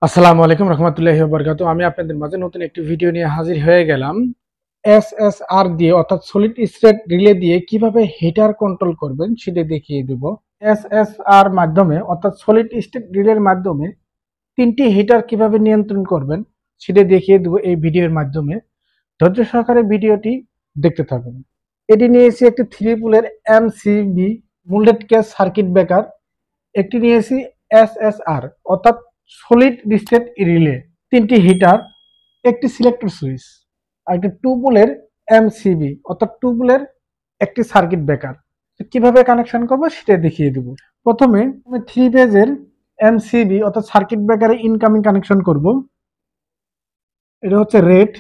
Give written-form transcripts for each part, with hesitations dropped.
আসসালামু আলাইকুম রহমতুল্লাহি ওয়া বারাকাতুহু। আমি আপনাদের মাঝে নতুন একটি ভিডিও নিয়ে হাজির হয়ে গেলাম। এসএসআর দিয়ে অর্থাৎ সলিড স্টেট রিলে দিয়ে কিভাবে হিটার কন্ট্রোল করবেন সেটা দেখিয়ে দেব। এসএসআর মাধ্যমে অর্থাৎ সলিড স্টেট রিলের মাধ্যমে তিনটি হিটার কিভাবে নিয়ন্ত্রণ করবেন সেটা দেখিয়ে দেব এই ভিডিওর মাধ্যমে। ধৈর্য সহকারে ভিডিওটি দেখতে থাকুন। এটি নিয়েছি একটি 3 পোলের MCB moulded case circuit breaker, একটি নিয়েছি এসএসআর অর্থাৎ সলিড স্টেট রিলে, তিনটি হিটার, একটি সিলেক্টর সুইচ আর একটি 2 পোলের এমসিবি অর্থাৎ 2 পোলের একটি সার্কিট ব্রেকার। কিভাবে কানেকশন করব সেটা দেখিয়ে দেব। প্রথমে আমি 3 ফেজের এমসিবি অর্থাৎ সার্কিট ব্রেকারে ইনকামিং কানেকশন করব। এটা হচ্ছে রেড,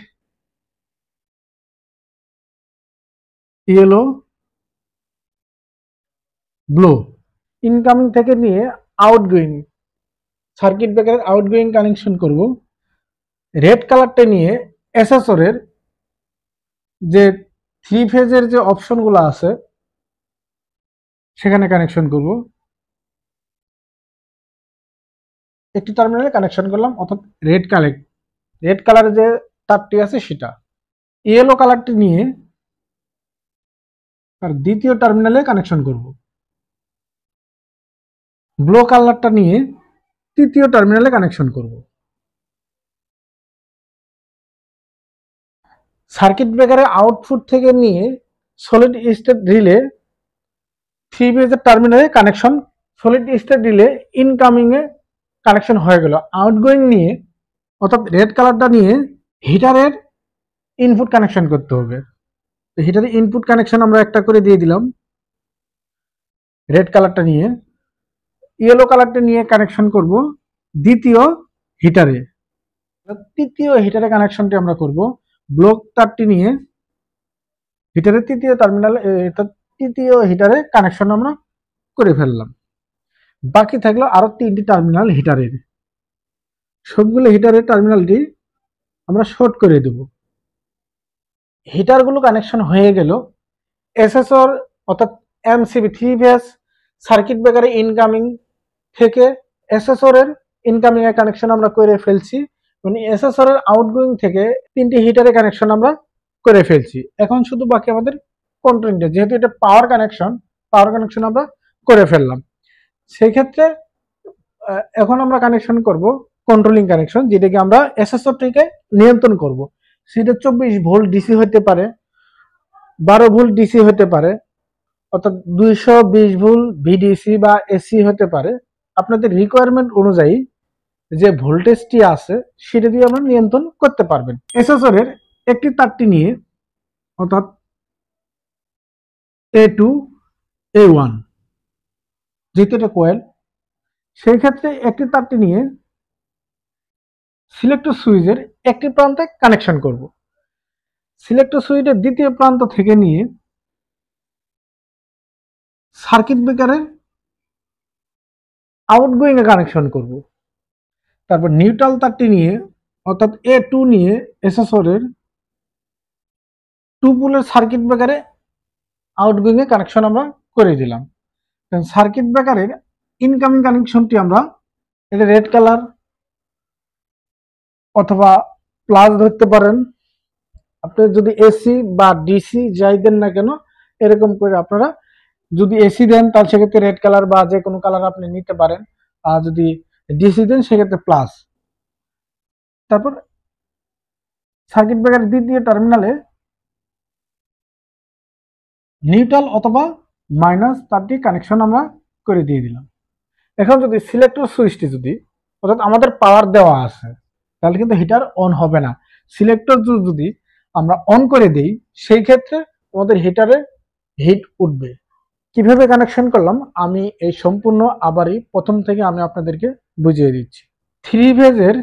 ইয়েলো, ব্লু। ইনকামিং থেকে নিয়ে আউটগোয়িং সার্কিট ব্রেকারের আউটগোয়িং কানেকশন করব। রেড কালারটা নিয়ে এসএসআরের যে 3 ফেজের যে অপশনগুলো আছে সেখানে কানেকশন করব। একটি টার্মিনালে কানেকশন করলাম অর্থাৎ রেড কালারের যে তারটি আছে সেটা। ইয়েলো কালারটি নিয়ে তার দ্বিতীয় টার্মিনালে কানেকশন করব। ব্লু কালারটা নিয়ে তৃতীয় টার্মিনালে কানেকশন করব। সার্কিট ব্রেকারের আউটপুট থেকে নিয়ে সলিড স্টেট রিলে 3 ফেজের টার্মিনালে connection, solid state relay incoming এ কানেকশন হয়ে গেল। আউটগোয়িং নিয়ে অর্থাৎ রেড কালারটা নিয়ে হিটারের ইনপুট কানেকশন করতে হবে। তো হিটারের ইনপুট কানেকশন আমরা একটা করে দিয়ে দিলাম রেড কালারটা নিয়ে। ইয়েলো কালারটা নিয়ে কানেকশন করব দ্বিতীয় হিটারে। তৃতীয় হিটারে কানেকশনটি আমরা করব ব্লক তারটি নিয়ে হিটারের তৃতীয় টার্মিনাল, তৃতীয় হিটারে কানেকশন আমরা করে ফেললাম। বাকি থাকলো আরো 3টি টার্মিনাল হিটারের। সবগুলো হিটারের টার্মিনালটি আমরা শর্ট করে দেব। হিটারগুলো কানেকশন হয়ে গেল। এসএসআর অর্থাৎ এমসিবি 3 ফেজ সার্কিট ব্রেকারে ইনকামিং থেকে এসএসআর এর ইনকামিং এর কানেকশন আমরা করে ফেলছি। মানে এসএসআর এর আউটগোয়িং থেকে 3টি হিটারের কানেকশন আমরা করে ফেলছি। এখন শুধু বাকি আমাদের কন্ট্রোলিংটা, যেহেতু এটা পাওয়ার কানেকশন আমরা করে ফেললাম। সেই ক্ষেত্রে এখন আমরা কানেকশন করব কন্ট্রোলিং কানেকশন, যেটাকে আমরা এসএসআর টিকে নিয়ন্ত্রণ করব। সেটা 24 ভোল্ট ডিসি হতে পারে, 12 ভোল্ট ডিসি হতে পারে, অর্থাৎ 220 ভোল্ট ভিডিসি বা এসি হতে পারে। আপনাদের রিকোয়ারমেন্ট অনুযায়ী যে ভোল্টেজটি আছে সেটা দিয়ে আমরা নিয়ন্ত্রণ করতে পারবেন। এসএসআর এর একটি তারটি নিয়ে অর্থাৎ A2 A1, যেহেতু এটা কোয়েল, সেই ক্ষেত্রে একটি তারটি নিয়ে সিলেক্টর সুইচের একটি প্রান্তে কানেকশন করব। সিলেক্টর সুইচের দ্বিতীয় প্রান্ত থেকে নিয়ে সার্কিট ব্রেকারের আউটগোয়িং এ কানেকশন করব। তারপর নিউট্রাল তারটি নিয়ে অর্থাৎ A2 নিয়ে এসএসআর এর 2 পোলের সার্কিট ব্রেকারে আউটগোয়িং এ কানেকশন আমরা করে দিলাম। সার্কিট ব্রেকারের ইনকামিং কানেকশনটি আমরা এটা রেড কালার অথবা প্লাস ধরতে পারেন। আপনি যদি এসি বা ডিসি যাই দেন না কেন, এরকম করে আপনারা যদি এসি দেন তাহলে সেক্ষেত্রে রেড কালার বা যে কোনো কালার আপনি নিতে পারেন, আর যদি ডিসি দেন সেক্ষেত্রে প্লাস। তারপর সার্কিট ব্রেকারের দ্বিতীয় টার্মিনালে নিউট্রাল অথবা মাইনাস তারটি কানেকশন আমরা করে দিয়ে দিলাম। এখন যদি সিলেক্টর সুইচটি অর্থাৎ আমাদের পাওয়ার দেওয়া আছে তাহলে কিন্তু হিটার অন হবে না। সিলেক্টর যদি আমরা অন করে দেই সেই ক্ষেত্রে আমাদের হিটারে হিট উঠবে। কিভাবে কানেকশন করলাম আমি এই সম্পূর্ণ আবারই প্রথম থেকে আমি আপনাদেরকে বুঝিয়ে দিচ্ছি। 3 ফেজের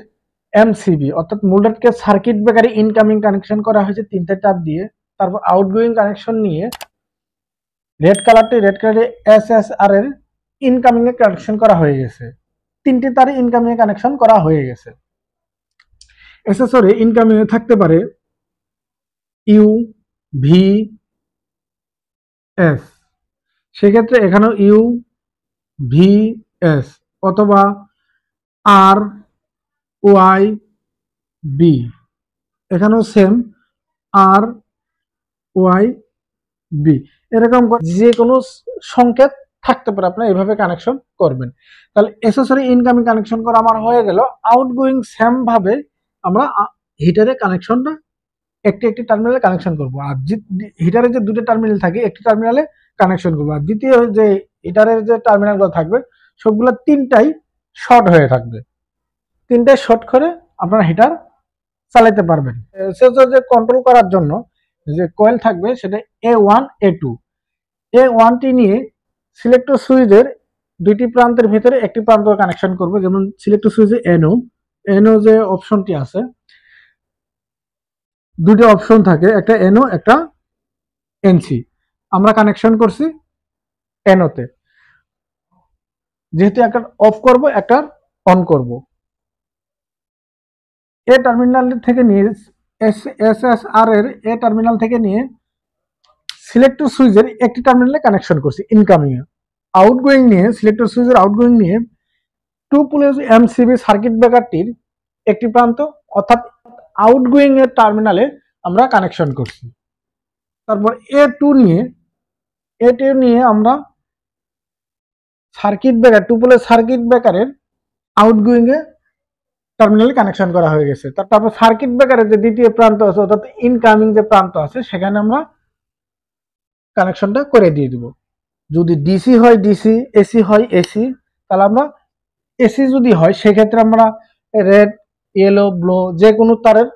এমসিবি অর্থাৎ মোল্ডেড কেস সার্কিট ব্রেকারে ইনকামিং কানেকশন করা হয়েছে 3টে তার দিয়ে। তারপর আউটগোয়িং কানেকশন নিয়ে রেড কালারে এসএসআর এর ইনকামিং এ কানেকশন করা হয়ে গেছে। 3টি তারে ইনকামিং এ কানেকশন করা হয়ে গেছে। এসএসআর এ ইনকামিং এ থাকতে পারে ইউ, ভি, এস। সেক্ষেত্রে এখানেও ইউ, ভি, এস অথবা আর, ওয়াই বি, এখানেও সেম আর ওয়াই বি, এরকম যে কোনো সংকেত থাকতে পারে, আপনার এভাবে কানেকশন করবেন। তাহলে এসএসআর ইনকামিং কানেকশন করা আমার হয়ে গেল। আউটগোয়িং সেম ভাবে আমরা হিটারে কানেকশনটা একটি একটি টার্মিনালে কানেকশন করব। আর হিটারে যে দুটো টার্মিনাল থাকে একটি টার্মিনালে কানেকশন করব, আর দ্বিতীয় যে হিটারের যে টার্মিনালগুলো থাকবে সবগুলো তিনটাই শর্ট হয়ে থাকবে। তিনটাই শর্ট করে আপনারা হিটার চালাতে পারবেন। সেটা যে কন্ট্রোল করার জন্য যে কয়েল থাকবে সেটা A1 A2, A1টি নিয়ে সিলেক্টর সুইচের দুইটি প্রান্তের ভিতরে একটি প্রান্ত কানেকশন করবে। যেমন সিলেক্টর সুইচে এনও যে অপশনটি আছে, দুটো অপশন থাকে, একটা এনও একটা এনসি, আমরা কানেকশন করছি এনওতে, যেহেতু একটা অফ করব একটা অন করব। এ টার্মিনাল থেকে নিয়ে এসএসআর এর এ টার্মিনাল থেকে নিয়ে সিলেক্টর সুইচের একটি টার্মিনালে কানেকশন করছি ইনকামিং এ। আউটগোয়িং নিয়ে সিলেক্টর সুইচের আউটগোয়িং নিয়ে 2 এমসিবি সার্কিট ব্রেকারটির একটি প্রান্ত অর্থাৎ আউটগোয়িং এর টার্মিনালে আমরা কানেকশন করছি। তারপর এ2 নিয়ে আমরা সার্কিট ব্রেকার 2 সার্কিট ব্রেকারের আউটগোয়িং এ টার্মিনালে কানেকশন করা হয়ে গেছে। তারপর সার্কিট ব্রেকারের যে দ্বিতীয় প্রান্ত আছে অর্থাৎ ইনকামিং যে প্রান্ত আছে সেখানে আমরা কানেকশনটা করে দিয়ে দিব। যদি ডিসি হয় ডিসি, এসি হয় এসি, তাহলে আমরা এসি যদি হয় সেক্ষেত্রে আমরা রেড, ইয়েলো, ব্লু যে কোনো তারের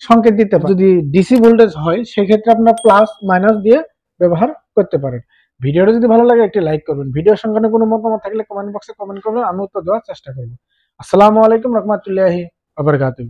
সংকেত দিতে পারি। যদি ডিসি ভোল্টেজ হয় সেক্ষেত্রে আপনার প্লাস মাইনাস দিয়ে ব্যবহার করতে পারেন। ভিডিওটা যদি ভালো লাগে একটি লাইক করবেন। ভিডিও সংক্রান্ত কোনো মতামত থাকলে কমেন্ট বক্সে কমেন্ট করবেন, আমি উত্তর দেওয়ার চেষ্টা করব। আসসালামু আলাইকুম রহমতুল্লাহি ওয়া বারাকাতুহু।